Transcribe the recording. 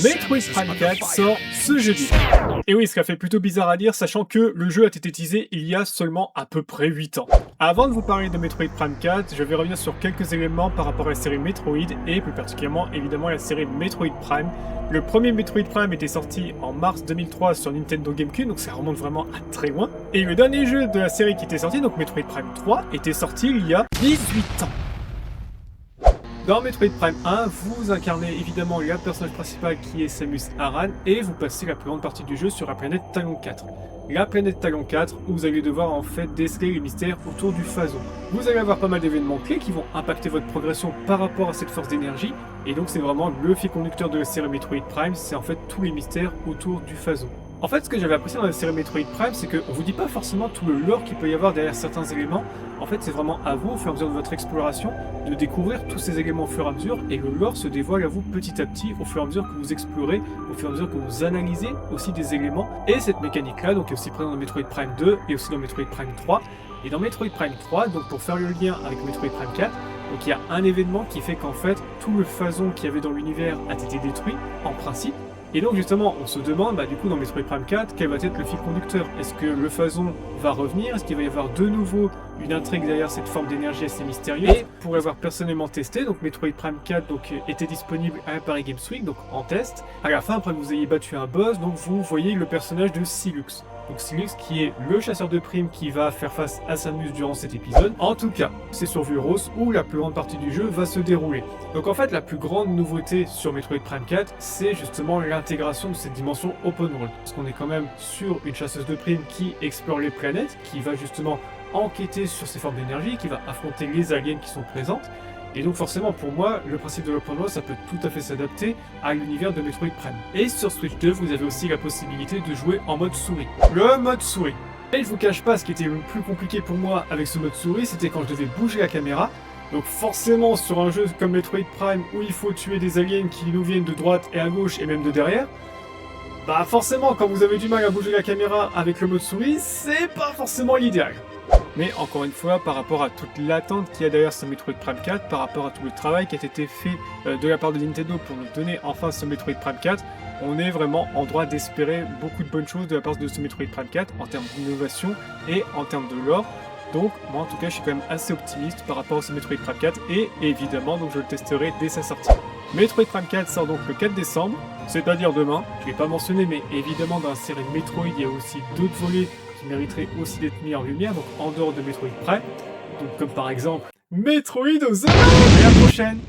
Metroid Prime 4 sort ce jeudi. Et oui, ce qui a fait plutôt bizarre à dire, sachant que le jeu a été teasé il y a seulement à peu près 8 ans. Avant de vous parler de Metroid Prime 4, je vais revenir sur quelques éléments par rapport à la série Metroid, et plus particulièrement évidemment la série Metroid Prime. Le premier Metroid Prime était sorti en mars 2003 sur Nintendo GameCube, donc ça remonte vraiment à très loin. Et le dernier jeu de la série qui était sorti, donc Metroid Prime 3, était sorti il y a 18 ans. Dans Metroid Prime 1, vous incarnez évidemment le personnage principal qui est Samus Aran et vous passez la plus grande partie du jeu sur la planète Talon 4. La planète Talon 4 où vous allez devoir en fait déceler les mystères autour du phazon. Vous allez avoir pas mal d'événements clés qui vont impacter votre progression par rapport à cette force d'énergie et donc c'est vraiment le fil conducteur de la série Metroid Prime, c'est en fait tous les mystères autour du phazon. En fait, ce que j'avais apprécié dans la série Metroid Prime, c'est qu'on vous dit pas forcément tout le lore qu'il peut y avoir derrière certains éléments. En fait, c'est vraiment à vous, au fur et à mesure de votre exploration, de découvrir tous ces éléments au fur et à mesure, et le lore se dévoile à vous petit à petit, au fur et à mesure que vous explorez, au fur et à mesure que vous analysez aussi des éléments. Et cette mécanique-là, donc, est aussi présente dans Metroid Prime 2 et aussi dans Metroid Prime 3. Et dans Metroid Prime 3, donc pour faire le lien avec Metroid Prime 4, donc il y a un événement qui fait qu'en fait, tout le phazon qu'il y avait dans l'univers a été détruit, en principe. Et donc justement, on se demande, du coup dans Metroid Prime 4, quel va être le fil conducteur? Est-ce que le phazon va revenir? Est-ce qu'il va y avoir de nouveau une intrigue derrière cette forme d'énergie assez mystérieuse? Et pour l'avoir personnellement testé, donc Metroid Prime 4 était disponible à Paris Games Week, donc en test. À la fin, après que vous ayez battu un boss, donc vous voyez le personnage de Silux. Donc Silux qui est le chasseur de primes qui va faire face à Samus durant cet épisode. En tout cas, c'est sur Vuros où la plus grande partie du jeu va se dérouler. Donc en fait, la plus grande nouveauté sur Metroid Prime 4, c'est justement l'intégration de cette dimension open world. Parce qu'on est quand même sur une chasseuse de primes qui explore les planètes, qui va justement enquêter sur ces formes d'énergie, qui va affronter les aliens qui sont présentes. Et donc forcément pour moi, le principe de l'open world, ça peut tout à fait s'adapter à l'univers de Metroid Prime. Et sur Switch 2, vous avez aussi la possibilité de jouer en mode souris. Le mode souris. Et je vous cache pas, ce qui était le plus compliqué pour moi avec ce mode souris, c'était quand je devais bouger la caméra. Donc forcément sur un jeu comme Metroid Prime où il faut tuer des aliens qui nous viennent de droite et à gauche et même de derrière, forcément quand vous avez du mal à bouger la caméra avec le mode souris, c'est pas forcément l'idéal. Mais encore une fois, par rapport à toute l'attente qu'il y a derrière ce Metroid Prime 4, par rapport à tout le travail qui a été fait de la part de Nintendo pour nous donner enfin ce Metroid Prime 4, on est vraiment en droit d'espérer beaucoup de bonnes choses de la part de ce Metroid Prime 4 en termes d'innovation et en termes de lore. Donc moi en tout cas je suis quand même assez optimiste par rapport à ce Metroid Prime 4 et évidemment donc je le testerai dès sa sortie. Metroid Prime 4 sort donc le 4 décembre, c'est-à-dire demain. Je ne l'ai pas mentionné mais évidemment dans la série Metroid il y a aussi d'autres volets qui mériteraient aussi d'être mis en lumière, donc en dehors de Metroid Prime, donc comme par exemple Metroid Other. Et à la prochaine.